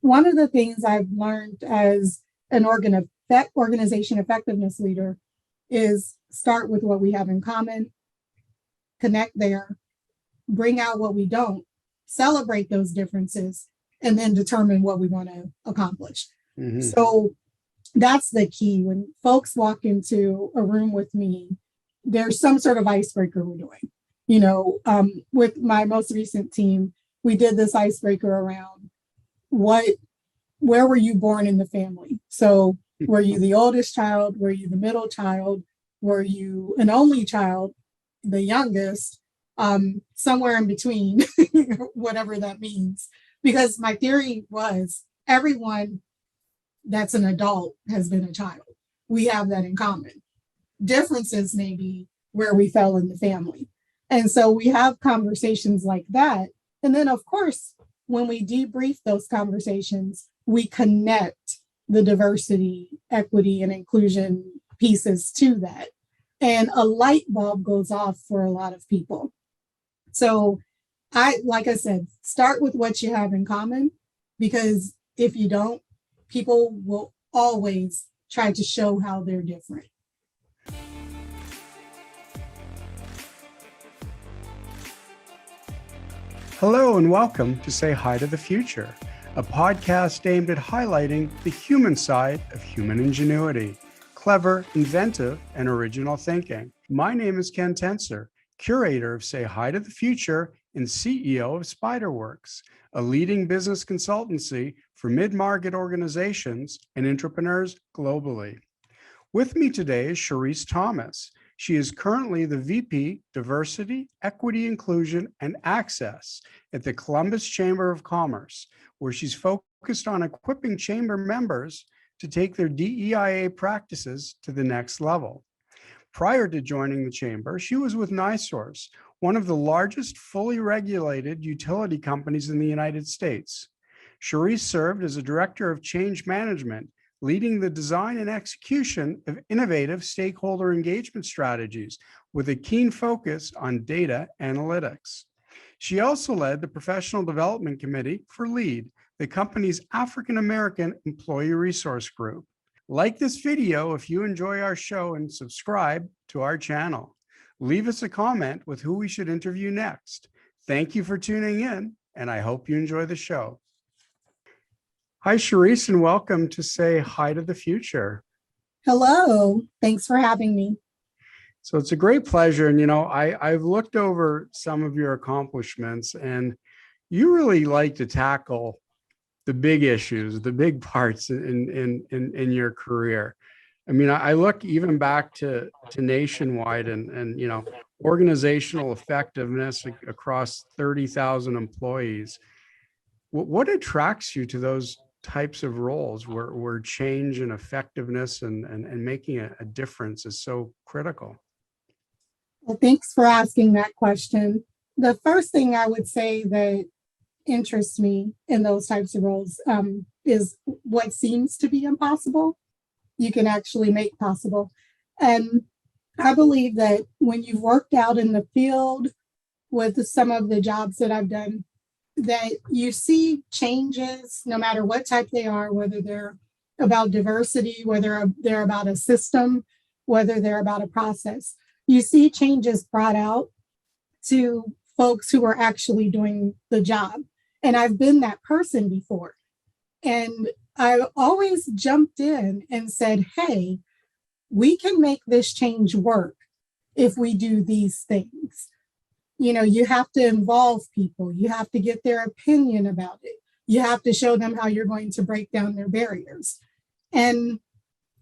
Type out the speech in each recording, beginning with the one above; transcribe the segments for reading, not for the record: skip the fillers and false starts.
one of the things I've learned as an organization effectiveness leader is start with what we have in common, connect there, bring out what we don't, celebrate those differences, and then determine what we want to accomplish. Mm-hmm. So that's the key. When folks walk into a room with me, there's some sort of icebreaker we're doing. With my most recent team, we did this icebreaker around where were you born in the family? So were you the oldest child? Were you the middle child? Were you an only child, the youngest, somewhere in between, whatever that means? Because my theory was everyone that's an adult has been a child. We have that in common. Differences may be where we fell in the family. And so we have conversations like that. And then, of course, when we debrief those conversations, we connect the diversity, equity, and inclusion pieces to that. And a light bulb goes off for a lot of people. So like I said, start with what you have in common, because if you don't, people will always try to show how they're different. Hello and welcome to Say Hi to the Future, a podcast aimed at highlighting the human side of human ingenuity, clever, inventive, and original thinking. My name is Ken Tenser, curator of Say Hi to the Future and CEO of SpyderWorks, a leading business consultancy for mid-market organizations and entrepreneurs globally. With me today is Sherrice Thomas. She is currently the VP, Diversity, Equity, Inclusion, and Access at the Columbus Chamber of Commerce, where she's focused on equipping chamber members to take their DEIA practices to the next level. Prior to joining the chamber, she was with NiSource, one of the largest fully regulated utility companies in the United States. Sherrice served as a director of change management, leading the design and execution of innovative stakeholder engagement strategies with a keen focus on data analytics. She also led the Professional Development Committee for LEAD, the company's African American Employee Resource Group. Like this video if you enjoy our show and subscribe to our channel. Leave us a comment with who we should interview next. Thank you for tuning in, and I hope you enjoy the show. Hi, Sherrice, and welcome to Say Hi to the Future. Hello. Thanks for having me. So it's a great pleasure. And, I've looked over some of your accomplishments, and you really like to tackle the big issues, the big parts in your career. I mean, I look even back to nationwide and organizational effectiveness across 30,000 employees. What attracts you to those types of roles where change and effectiveness and making a difference is so critical? Well, thanks for asking that question. The first thing I would say that interests me in those types of roles is what seems to be impossible, you can actually make possible. And I believe that when you've worked out in the field with some of the jobs that I've done, that you see changes, no matter what type they are, whether they're about diversity, whether they're about a system, whether they're about a process. You see changes brought out to folks who are actually doing the job. And I've been that person before. And I always jumped in and said, hey, we can make this change work if we do these things. You have to involve people. You have to get their opinion about it. You have to show them how you're going to break down their barriers. And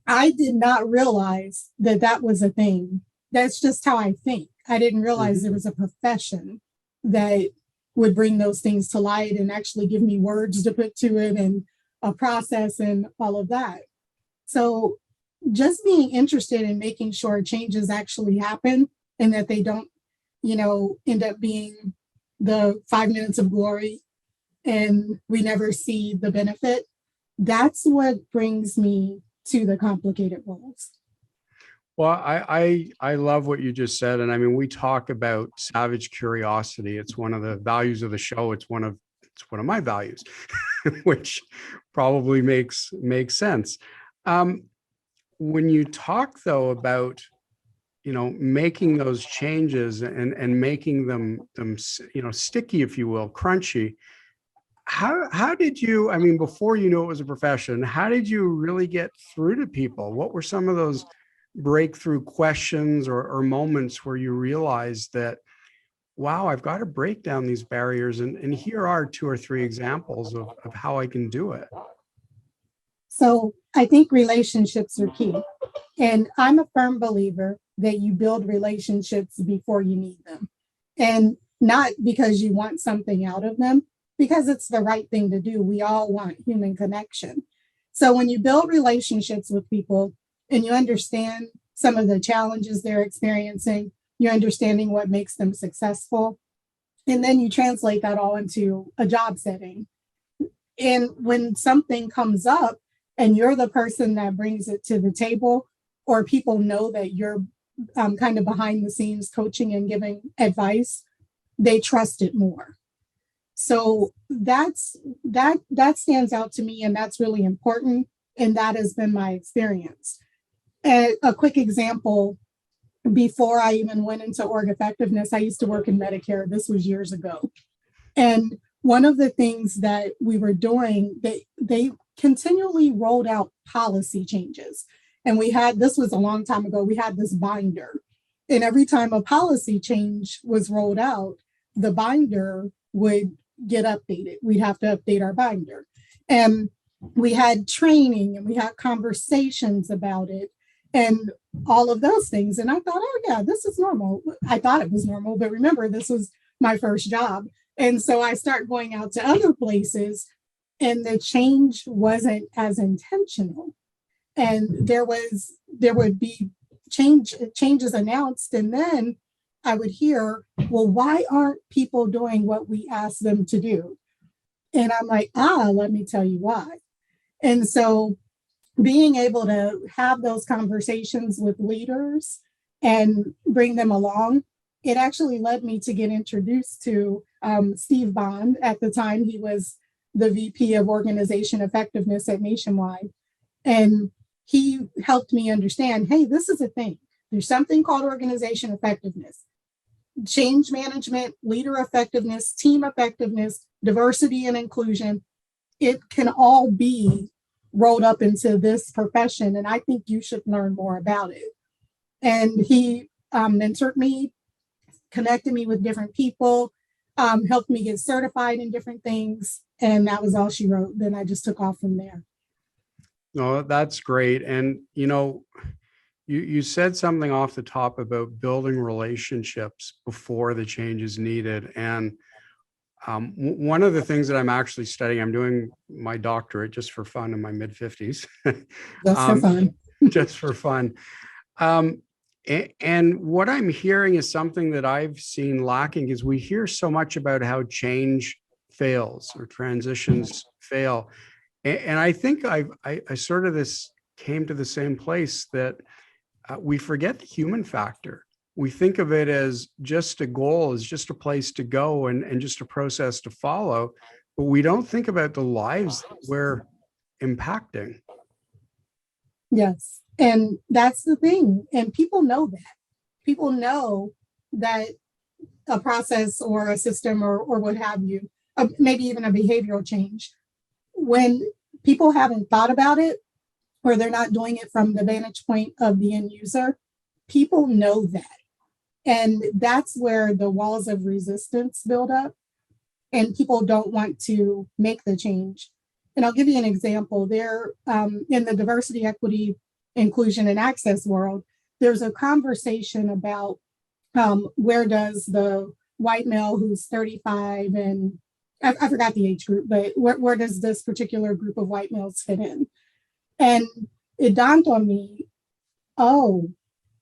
I did not realize that that was a thing. That's just how I think. I didn't realize there was a profession that would bring those things to light and actually give me words to put to it and a process and all of that. So just being interested in making sure changes actually happen and that they don't, end up being the 5 minutes of glory and we never see the benefit. That's what brings me to the complicated roles. Well, I love what you just said. And I mean, we talk about savage curiosity. It's one of the values of the show. It's one of my values. which probably makes sense. When you talk though about, making those changes and making them sticky, if you will, crunchy, how did you, I mean, before you knew it was a profession, how did you really get through to people? What were some of those breakthrough questions or moments where you realized that, wow, I've got to break down these barriers, and here are 2 or 3 examples of how I can do it? So I think relationships are key. And I'm a firm believer that you build relationships before you need them. And not because you want something out of them, because it's the right thing to do. We all want human connection. So when you build relationships with people and you understand some of the challenges they're experiencing, you're understanding what makes them successful, and then you translate that all into a job setting. And when something comes up and you're the person that brings it to the table, or people know that you're kind of behind the scenes coaching and giving advice, they trust it more. So that stands out to me, and that's really important. And that has been my experience. And a quick example, before I even went into org effectiveness, I used to work in Medicare. This was years ago. And one of the things that we were doing, they continually rolled out policy changes. And this was a long time ago, we had this binder. And every time a policy change was rolled out, the binder would get updated. We'd have to update our binder. And we had training and we had conversations about it and all of those things. And I thought, oh yeah, this is normal. I thought it was normal, but remember, this was my first job. And so I started going out to other places, and the change wasn't as intentional. And there would be changes announced, and then I would hear, well, why aren't people doing what we asked them to do? And I'm like, let me tell you why. And so being able to have those conversations with leaders and bring them along, it actually led me to get introduced to Steve Bond. At the time, he was the VP of Organization Effectiveness at Nationwide. And he helped me understand, hey, this is a thing. There's something called organization effectiveness, change management, leader effectiveness, team effectiveness, diversity and inclusion. It can all be rolled up into this profession, and I think you should learn more about it. And he mentored me, connected me with different people, helped me get certified in different things, and that was all she wrote. Then I just took off from there. No, that's great. And, you said something off the top about building relationships before the change is needed. And one of the things that I'm actually studying, I'm doing my doctorate just for fun in my mid-50s. Just for fun. Just for fun. And what I'm hearing is something that I've seen lacking is we hear so much about how change fails or transitions fail. And I think I sort of came to the same place that we forget the human factor. We think of it as just a goal, as just a place to go and just a process to follow, but we don't think about the lives that we're impacting. Yes. And that's the thing. And people know that. People know that a process or a system or what have you, maybe even a behavioral change, when people haven't thought about it or they're not doing it from the vantage point of the end user, people know that. And that's where the walls of resistance build up and people don't want to make the change. And I'll give you an example. There, in the diversity, equity, inclusion, and access world, there's a conversation about where does the white male who's 35 and I forgot the age group, but where does this particular group of white males fit in? And it dawned on me, oh,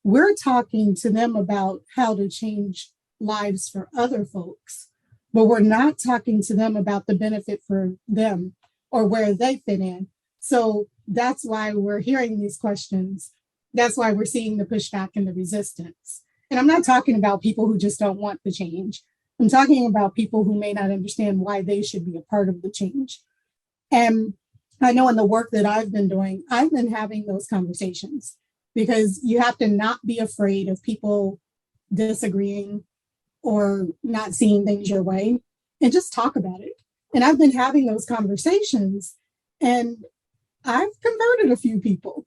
we're talking to them about how to change lives for other folks, but we're not talking to them about the benefit for them or where they fit in. So that's why we're hearing these questions. That's why we're seeing the pushback and the resistance. And I'm not talking about people who just don't want the change. I'm talking about people who may not understand why they should be a part of the change. And I know in the work that I've been doing, I've been having those conversations because you have to not be afraid of people disagreeing or not seeing things your way and just talk about it. And I've been having those conversations and I've converted a few people.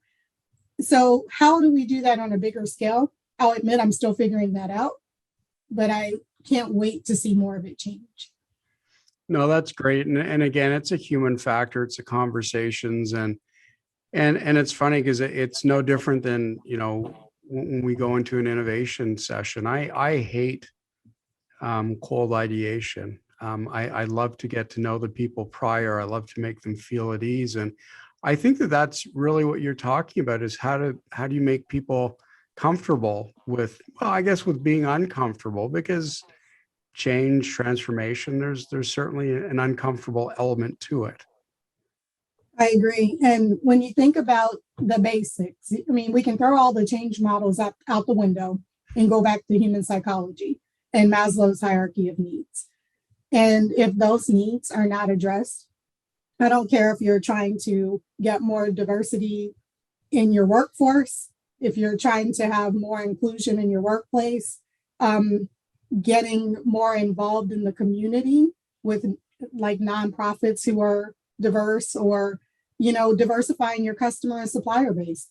So, how do we do that on a bigger scale? I'll admit I'm still figuring that out, but I can't wait to see more of it change. No, that's great. And again, it's a human factor. It's a conversations and it's funny because it's no different than, when we go into an innovation session. I hate cold ideation. I love to get to know the people prior. I love to make them feel at ease. And I think that that's really what you're talking about is how do you make people comfortable with, well, I guess with being uncomfortable, because change, transformation, there's certainly an uncomfortable element to it. I agree. And when you think about the basics, I mean, we can throw all the change models out the window and go back to human psychology and Maslow's hierarchy of needs. And if those needs are not addressed, I don't care if you're trying to get more diversity in your workforce, if you're trying to have more inclusion in your workplace, getting more involved in the community with like nonprofits who are diverse, or diversifying your customer and supplier base.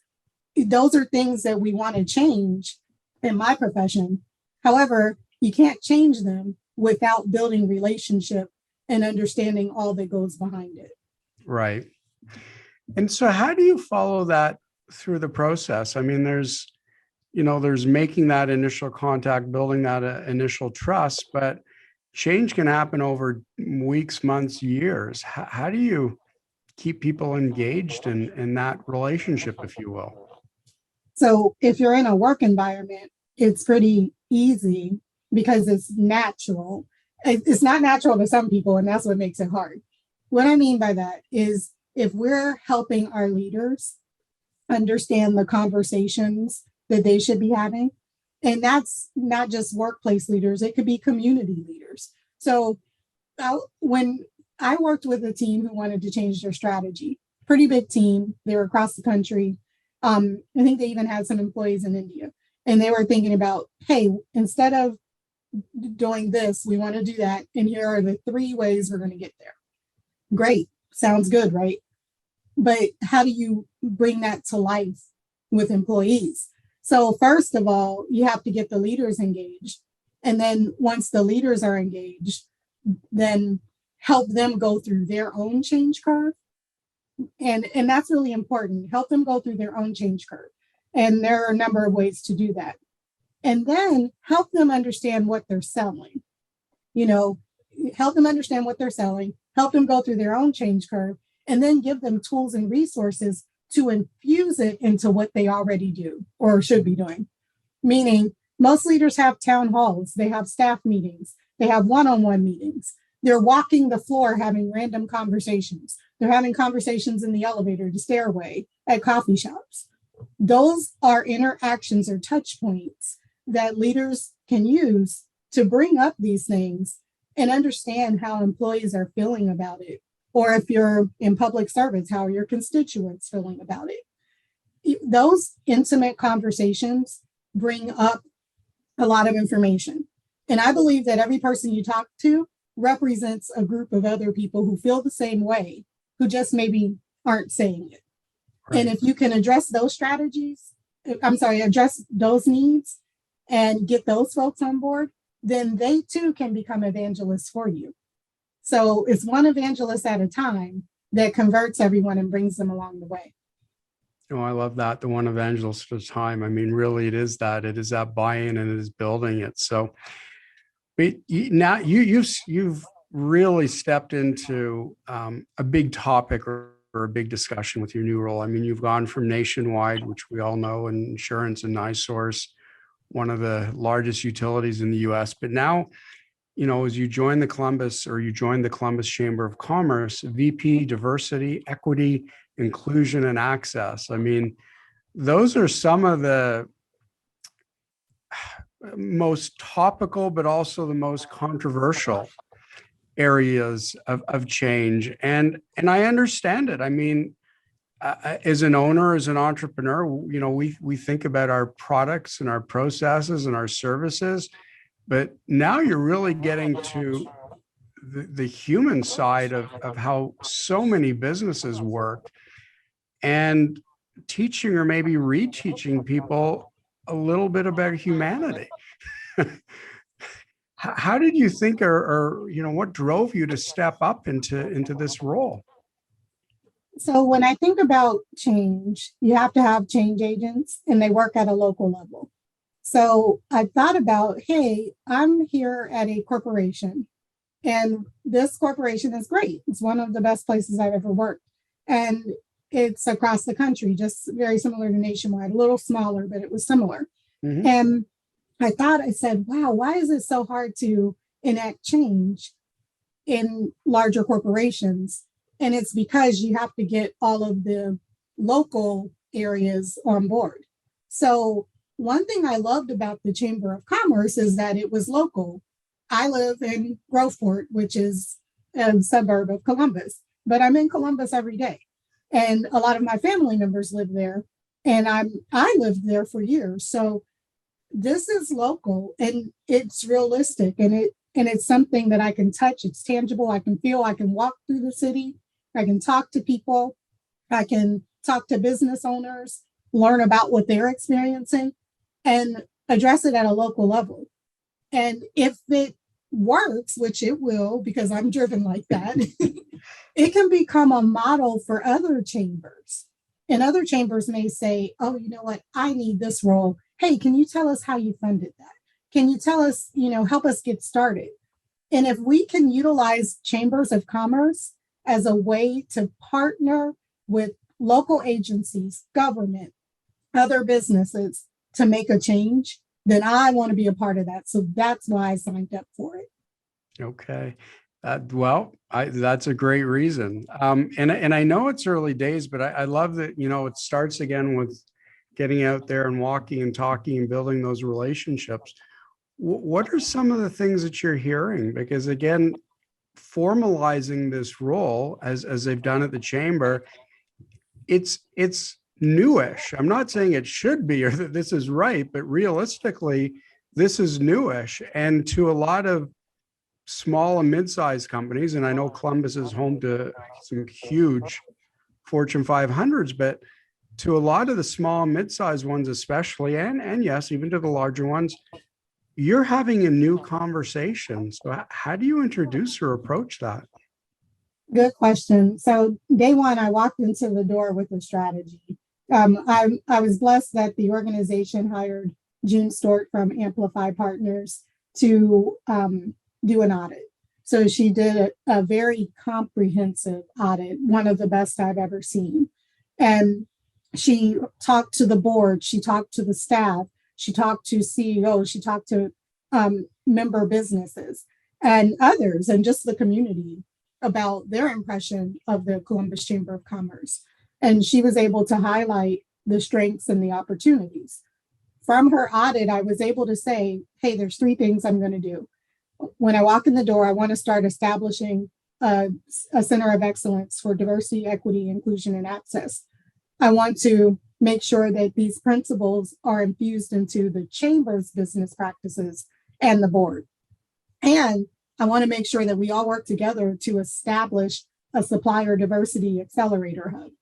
Those are things that we want to change in my profession. However, you can't change them without building relationship and understanding all that goes behind it. Right. And so how do you follow that through the process? I mean, there's making that initial contact, building that initial trust, but change can happen over weeks, months, years. How do you keep people engaged in that relationship, if you will? So if you're in a work environment, it's pretty easy because it's natural. It's not natural to some people, and that's what makes it hard. What I mean by that is if we're helping our leaders understand the conversations that they should be having, and that's not just workplace leaders, it could be community leaders. So when I worked with a team who wanted to change their strategy, pretty big team, they were across the country. I think they even had some employees in India, and they were thinking about, hey, instead of doing this, we want to do that. And here are the 3 ways we're going to get there. Great. Sounds good, right? But how do you bring that to life with employees? So first of all, you have to get the leaders engaged. And then once the leaders are engaged, then help them go through their own change curve. And that's really important. Help them go through their own change curve. And there are a number of ways to do that. And then help them understand what they're selling. Help them understand what they're selling, help them go through their own change curve, and then give them tools and resources to infuse it into what they already do or should be doing. Meaning, most leaders have town halls, they have staff meetings, they have one-on-one meetings. They're walking the floor having random conversations. They're having conversations in the elevator, the stairway, at coffee shops. Those are interactions or touch points that leaders can use to bring up these things and understand how employees are feeling about it. Or if you're in public service, how are your constituents feeling about it? Those intimate conversations bring up a lot of information. And I believe that every person you talk to represents a group of other people who feel the same way, who just maybe aren't saying it. Right. And if you can address those address those needs and get those folks on board, then they too can become evangelists for you. So it's one evangelist at a time that converts everyone and brings them along the way. Oh, I love that. The one evangelist at a time. I mean, really, it is that buy-in and it is building it. So now you've really stepped into a big topic or a big discussion with your new role. I mean, you've gone from Nationwide, which we all know, and insurance and NiSource, one of the largest utilities in the US. But now, as you join the Columbus Chamber of Commerce, VP Diversity, Equity, Inclusion, and Access. I mean, those are some of the most topical, but also the most controversial areas of change. And I understand it. I mean, as an owner, as an entrepreneur, we think about our products and our processes and our services, but now you're really getting to the human side of how so many businesses work, and teaching or maybe reteaching people a little bit about humanity. How did you think, or what drove you to step up into this role? So when I think about change, you have to have change agents and they work at a local level. So I thought about, hey, I'm here at a corporation and this corporation is great. It's one of the best places I've ever worked. And it's across the country, just very similar to Nationwide, a little smaller, but it was similar. Mhm. And I said, wow, why is it so hard to enact change in larger corporations? And it's because you have to get all of the local areas on board. So one thing I loved about the Chamber of Commerce is that it was local. I live in Groveport, which is a suburb of Columbus, but I'm in Columbus every day. And a lot of my family members live there. And I lived there for years. So this is local and it's realistic, and it's something that I can touch. It's tangible. I can feel. I can walk through the city. I can talk to people. I can talk to business owners, learn about what they're experiencing, and address it at a local level. And if it works, which it will, because I'm driven like that, it can become a model for other chambers. And other chambers may say, oh, you know what? I need this role. Hey, can you tell us how you funded that? Can you tell us, help us get started? And if we can utilize chambers of commerce as a way to partner with local agencies, government, other businesses to make a change, then I want to be a part of that. So that's why I signed up for it. Okay. That's a great reason. And I know it's early days, but I love that, it starts again with getting out there and walking and talking and building those relationships. What are some of the things that you're hearing? Because again, formalizing this role as they've done at the chamber, it's newish. I'm not saying it should be or that this is right, but realistically, this is newish. And to a lot of small and mid-sized companies, and I know Columbus is home to some huge Fortune 500s, but to a lot of the small and mid-sized ones especially, and yes, even to the larger ones, you're having a new conversation. So how do you introduce or approach that? Good question. So day one, I walked into the door with a strategy. I was blessed that the organization hired June Stort from Amplify Partners to do an audit. So she did a very comprehensive audit, one of the best I've ever seen. And she talked to the board, she talked to the staff, she talked to CEOs, she talked to member businesses and others, and just the community about their impression of the Columbus Chamber of Commerce. And she was able to highlight the strengths and the opportunities. From her audit, I was able to say, hey, there's 3 things I'm going to do. When I walk in the door, I want to start establishing a center of excellence for diversity, equity, inclusion, and access. I want to make sure that these principles are infused into the chamber's business practices and the board. And I want to make sure that we all work together to establish a supplier diversity accelerator hub.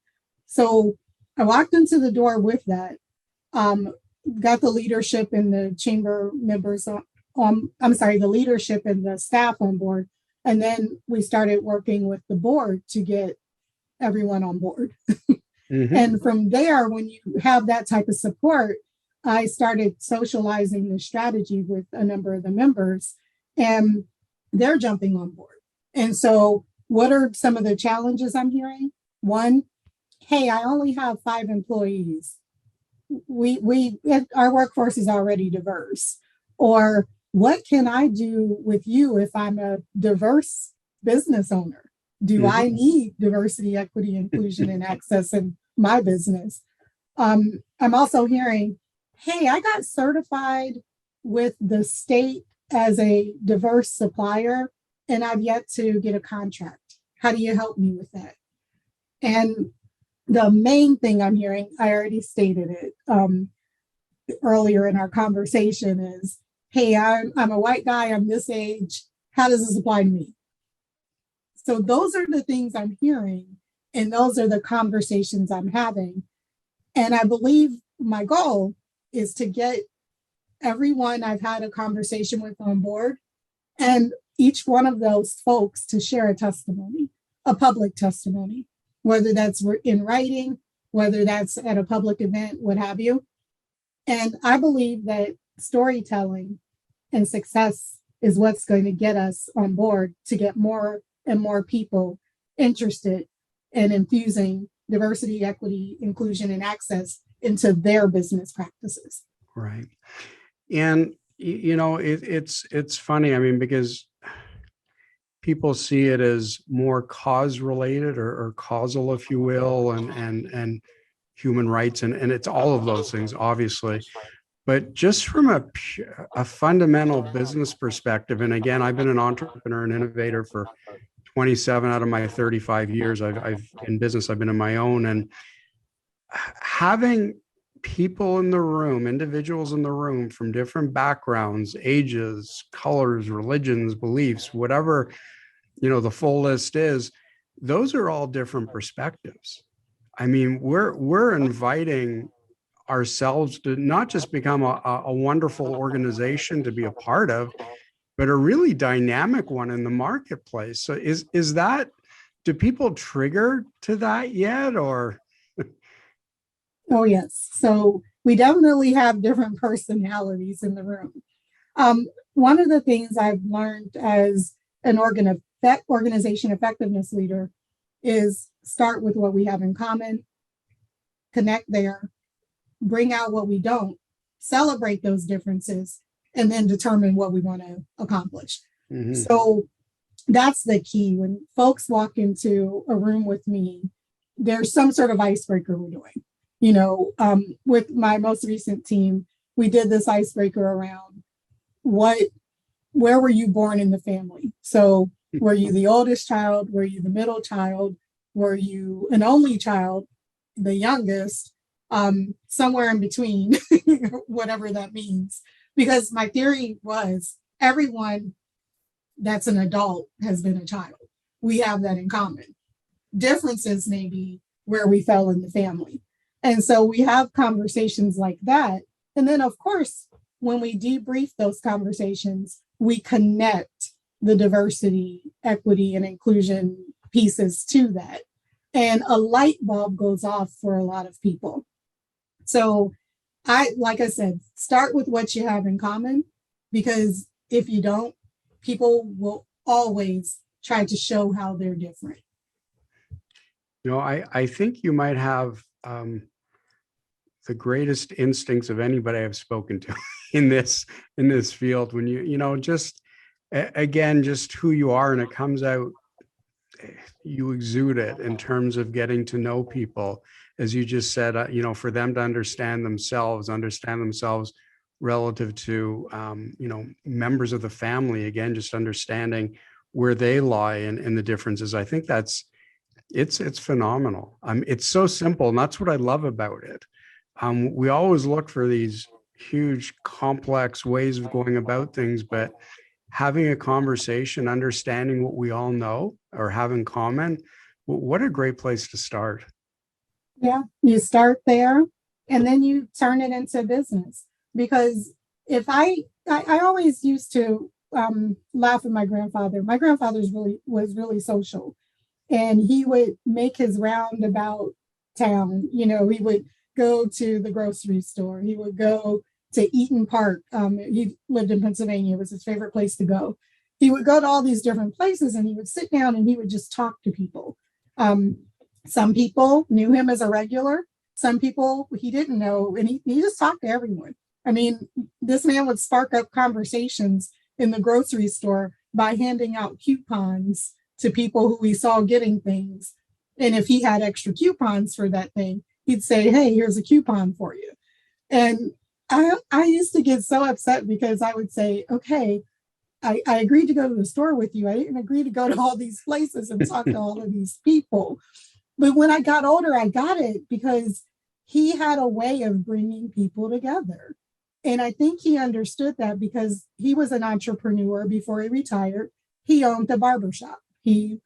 So I walked into the door with that, got the leadership and the chamber members the leadership and the staff on board. And then we started working with the board to get everyone on board. Mm-hmm. And from there, when you have that type of support, I started socializing the strategy with a number of the members, and they're jumping on board. And so what are some of the challenges I'm hearing? One, hey, I only have 5 employees. Our workforce is already diverse. Or what can I do with you if I'm a diverse business owner? Do I need diversity, equity, inclusion, and access in my business? I'm also hearing, hey, I got certified with the state as a diverse supplier, and I've yet to get a contract. How do you help me with that? And the main thing I'm hearing, I already stated it earlier in our conversation, is, hey, I'm a white guy, I'm this age. How does this apply to me? So those are the things I'm hearing, and those are the conversations I'm having. And I believe my goal is to get everyone I've had a conversation with on board, and each one of those folks to share a testimony, a public testimony, whether that's in writing, whether that's at a public event, what have you. And I believe that storytelling and success is what's going to get us on board to get more and more people interested in infusing diversity, equity, inclusion, and access into their business practices. Right. And, it's funny. I mean, because people see it as more cause related or causal, if you will, and human rights. And it's all of those things, obviously. But just from a fundamental business perspective, and again, I've been an entrepreneur and innovator for 27 out of my 35 years. I've in business, I've been in my own, and having people in the room, individuals in the room from different backgrounds, ages, colors, religions, beliefs, whatever, the full list is, those are all different perspectives. I mean, we're inviting ourselves to not just become a wonderful organization to be a part of, but a really dynamic one in the marketplace. So is that, do people trigger to that yet, or? Oh, yes. So we definitely have different personalities in the room. One of the things I've learned as an organization effectiveness leader is start with what we have in common, connect there, bring out what we don't, celebrate those differences, and then determine what we want to accomplish. Mm-hmm. So that's the key. When folks walk into a room with me, there's some sort of icebreaker we're doing. With my most recent team, we did this icebreaker around where were you born in the family? So were you the oldest child? Were you the middle child? Were you an only child, the youngest, somewhere in between, whatever that means? Because my theory was everyone that's an adult has been a child. We have that in common. Differences may be where we fell in the family. And so we have conversations like that. And then, of course, when we debrief those conversations, we connect the diversity, equity, and inclusion pieces to that. And a light bulb goes off for a lot of people. So like I said, start with what you have in common, because if you don't, people will always try to show how they're different. I think you might have the greatest instincts of anybody I've spoken to in this field. When just who you are, and it comes out, you exude it in terms of getting to know people, as you just said, for them to understand themselves relative to, members of the family, again, just understanding where they lie in the differences. I think it's phenomenal. It's so simple, and that's what I love about it. We always look for these huge, complex ways of going about things, but having a conversation, understanding what we all know or have in common, what a great place to start. Yeah, you start there, and then you turn it into business. Because if I always used to laugh at my grandfather. My grandfather was really social, and he would make his round about town. He would go to the grocery store. He would go to Eaton Park. He lived in Pennsylvania. It was his favorite place to go. He would go to all these different places, and he would sit down and he would just talk to people. Some people knew him as a regular. Some people he didn't know, and he just talked to everyone. I mean, this man would spark up conversations in the grocery store by handing out coupons to people who he saw getting things. And if he had extra coupons for that thing, he'd say, hey, here's a coupon for you. And I used to get so upset because I would say, okay, I agreed to go to the store with you. I didn't agree to go to all these places and talk to all of these people. But when I got older, I got it because he had a way of bringing people together. And I think he understood that because he was an entrepreneur before he retired. He owned a barbershop. He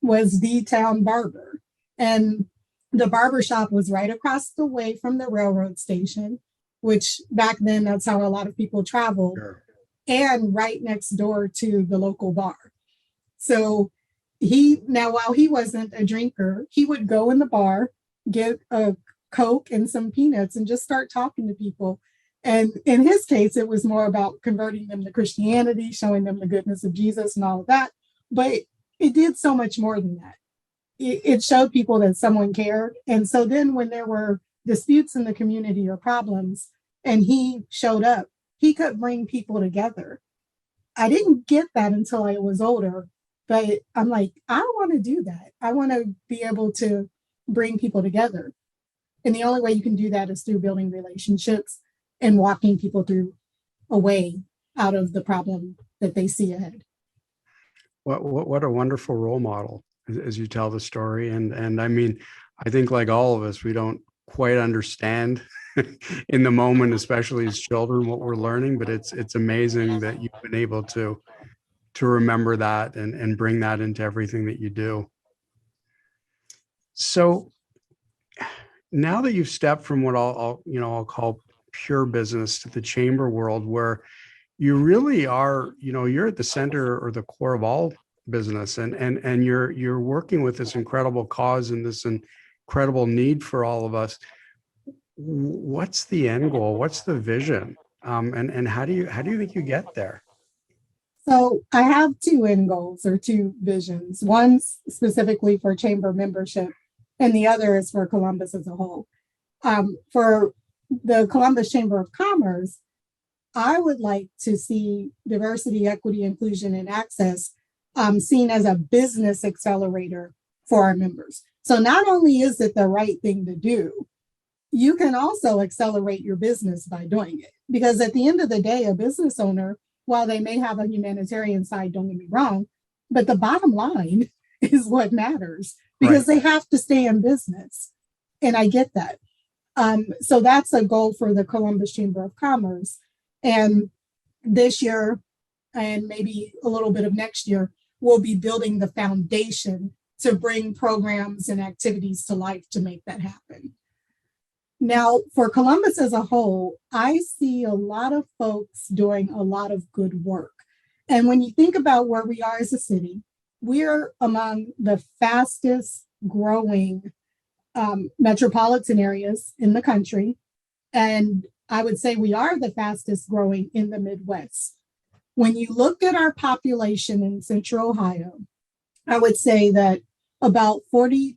was the town barber. And the barbershop was right across the way from the railroad station, which back then, that's how a lot of people traveled, Sure. and right next door to the local bar. So now, while he wasn't a drinker, he would go in the bar, get a Coke and some peanuts and just start talking to people. And in his case, it was more about converting them to Christianity, showing them the goodness of Jesus and all of that. But it did so much more than that. It showed people that someone cared. And so then when there were disputes in the community or problems, and he showed up, he could bring people together. I didn't get that until I was older, but I'm like, I want to do that. I want to be able to bring people together. And the only way you can do that is through building relationships and walking people through a way out of the problem that they see ahead. What a wonderful role model as you tell the story. And I mean, I think like all of us, we don't quite understand in the moment, especially as children, what we're learning, but it's amazing that you've been able to remember that and bring that into everything that you do. So now that you've stepped from what I'll call pure business to the chamber world, where you really are, you're at the center or the core of all business, and you're working with this incredible cause and this incredible need for all of us. What's the end goal? What's the vision? And how do you think you get there? So I have two end goals or two visions. One specifically for chamber membership, and the other is for Columbus as a whole. For the Columbus Chamber of Commerce, I would like to see diversity, equity, inclusion, and access seen as a business accelerator for our members. So not only is it the right thing to do, you can also accelerate your business by doing it. Because at the end of the day, a business owner, while they may have a humanitarian side, don't get me wrong, but the bottom line is what matters, because they have to stay in business. And I get that. So that's a goal for the Columbus Chamber of Commerce. And this year, and maybe a little bit of next year, we'll be building the foundation to bring programs and activities to life to make that happen. Now, for Columbus as a whole, I see a lot of folks doing a lot of good work. And when you think about where we are as a city, we're among the fastest growing metropolitan areas in the country. And I would say we are the fastest growing in the Midwest. When you look at our population in Central Ohio, I would say that about 42%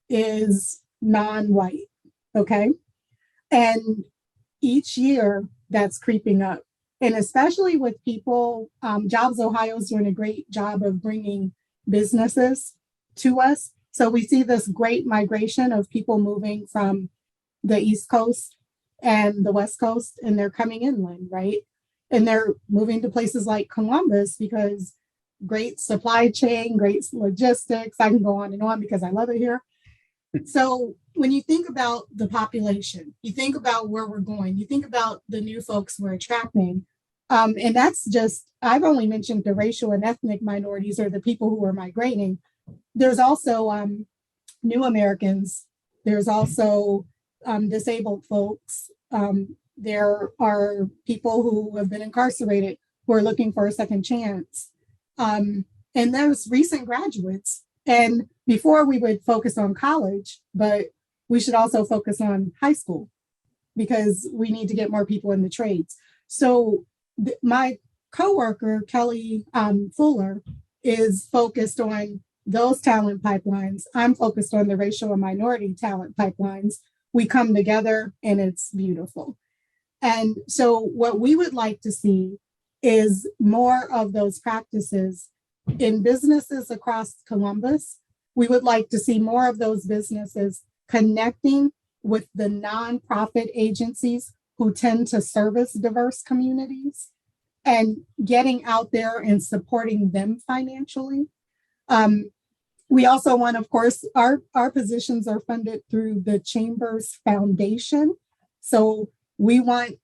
is non-white, okay? And each year that's creeping up. And especially with people, Jobs Ohio is doing a great job of bringing businesses to us. So we see this great migration of people moving from the East Coast and the West Coast, and they're coming inland, right? And they're moving to places like Columbus because great supply chain, great logistics. I can go on and on because I love it here. So when you think about the population, you think about where we're going, you think about the new folks we're attracting. And that's just, I've only mentioned the racial and ethnic minorities or the people who are migrating. There's also new Americans. There's also disabled folks. There are people who have been incarcerated who are looking for a second chance. And there's recent graduates. And before we would focus on college, but we should also focus on high school because we need to get more people in the trades. So my coworker, Kelly Fuller, is focused on those talent pipelines. I'm focused on the racial and minority talent pipelines. We come together and it's beautiful. And so what we would like to see is more of those practices in businesses across Columbus. We would like to see more of those businesses connecting with the nonprofit agencies who tend to service diverse communities. and getting out there and supporting them financially. We also want, of course, our positions are funded through the Chamber's Foundation. So we want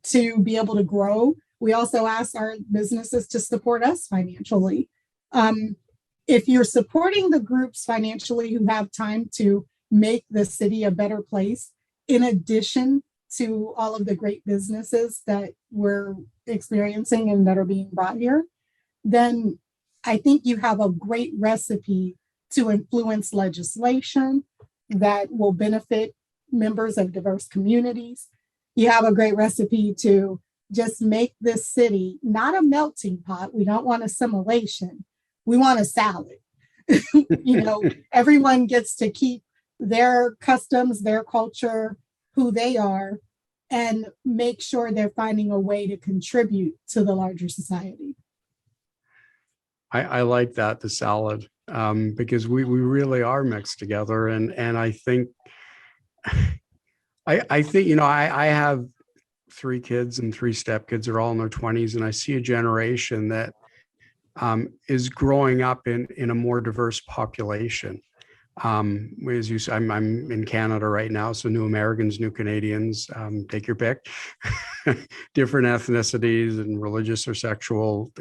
to be able to grow. We also ask our businesses to support us financially. If you're supporting the groups financially who have time to make the city a better place, in addition to all of the great businesses that we're experiencing and that are being brought here, then I think you have a great recipe to influence legislation that will benefit members of diverse communities. You have a great recipe to just make this city not a melting pot. We don't want assimilation. We want a salad. Everyone gets to keep their customs, their culture, who they are, and make sure they're finding a way to contribute to the larger society. I like that, the salad, because we really are mixed together. And I think, I have 3 kids and 3 stepkids are all in their 20s. And I see a generation that is growing up in a more diverse population. As you say, I'm in Canada right now, so new Americans, new Canadians, take your pick, different ethnicities and religious or sexual,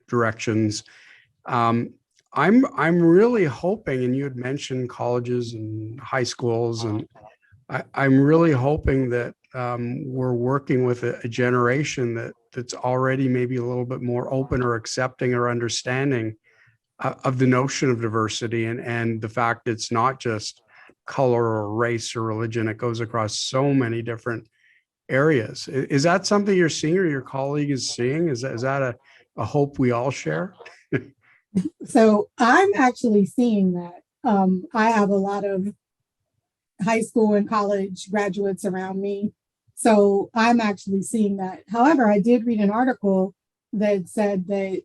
directions. I'm really hoping, and you had mentioned colleges and high schools, and I'm really hoping that we're working with a generation that's already maybe a little bit more open or accepting or understanding of the notion of diversity and the fact it's not just color or race or religion. It goes across so many different areas. Is that something you're seeing or your colleague is seeing? Is that a hope we all share? So I'm actually seeing that. I have a lot of high school and college graduates around me. So I'm actually seeing that. However, I did read an article that said that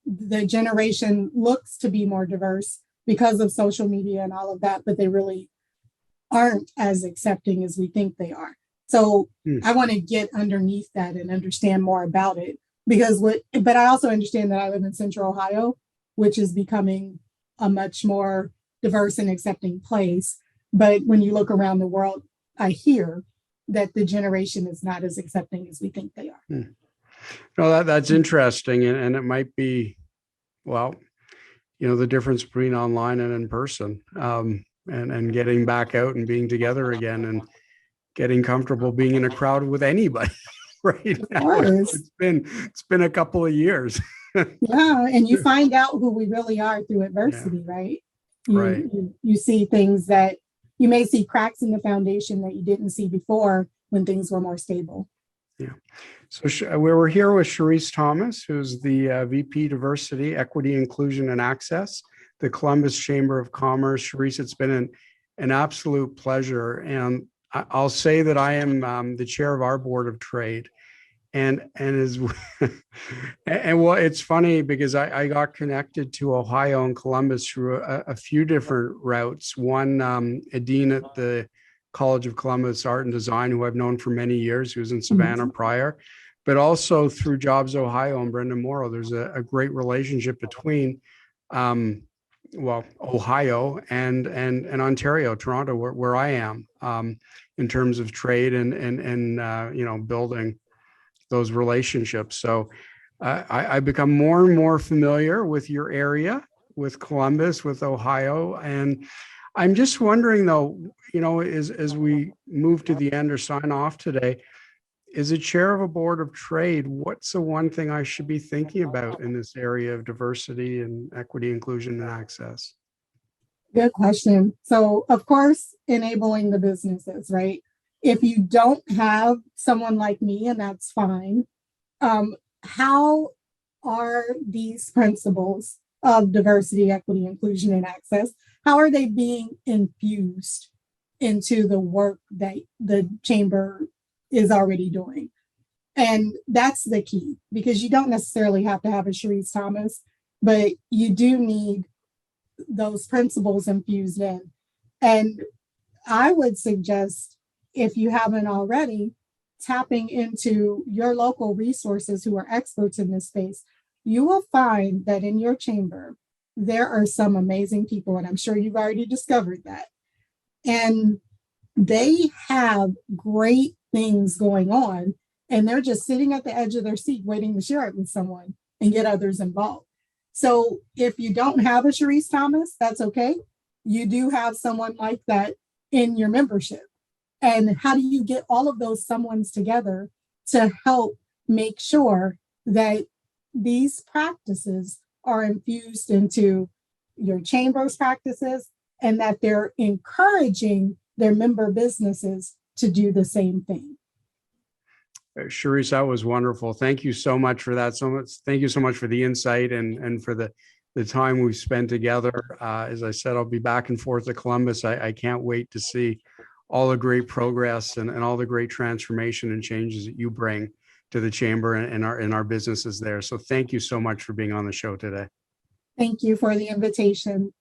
the generation looks to be more diverse because of social media and all of that, but they really aren't as accepting as we think they are. So I want to get underneath that and understand more about it. But I also understand that I live in Central Ohio, which is becoming a much more diverse and accepting place. But when you look around the world, I hear that the generation is not as accepting as we think they are. No, that's interesting. And it might be, the difference between online and in person, and getting back out and being together again and getting comfortable being in a crowd with anybody. Right now. It's been a couple of years. Yeah, and you find out who we really are through adversity, right? You see things that you may see cracks in the foundation that you didn't see before when things were more stable. Yeah. So we were here with Sherrice Thomas, who's the VP Diversity, Equity, Inclusion, and Access, the Columbus Chamber of Commerce. Sherrice, it's been an absolute pleasure. And I'll say that I am the chair of our board of trade, and it's funny because I got connected to Ohio and Columbus through a few different routes. One, a dean at the College of Columbus Art and Design, who I've known for many years, who was in Savannah prior, but also through Jobs Ohio and Brendan Morrow. There's a great relationship between Ohio and Ontario, Toronto, where I am, in terms of trade and building those relationships. So I become more and more familiar with your area, with Columbus, with Ohio. And I'm just wondering though, as we move to the end or sign off today, as a chair of a board of trade, what's the one thing I should be thinking about in this area of diversity and equity, inclusion, and access? Good question. So, of course, enabling the businesses, right? If you don't have someone like me, and that's fine, how are these principles of diversity, equity, inclusion, and access, how are they being infused into the work that the chamber is already doing? And that's the key, because you don't necessarily have to have a Sherrice Thomas, but you do need those principles infused in. And I would suggest, if you haven't already, tapping into your local resources who are experts in this space, you will find that in your chamber, there are some amazing people, and I'm sure you've already discovered that. And they have great things going on, and they're just sitting at the edge of their seat waiting to share it with someone and get others involved. So if you don't have a Sherrice Thomas, that's okay. You do have someone like that in your membership. And how do you get all of those someones together to help make sure that these practices are infused into your chamber's practices and that they're encouraging their member businesses to do the same thing? Sherrice, that was wonderful. Thank you so much for that. Thank you so much for the insight and for the time we've spent together. As I said, I'll be back and forth to Columbus. I can't wait to see all the great progress and all the great transformation and changes that you bring to the chamber and our businesses there. So thank you so much for being on the show today. Thank you for the invitation.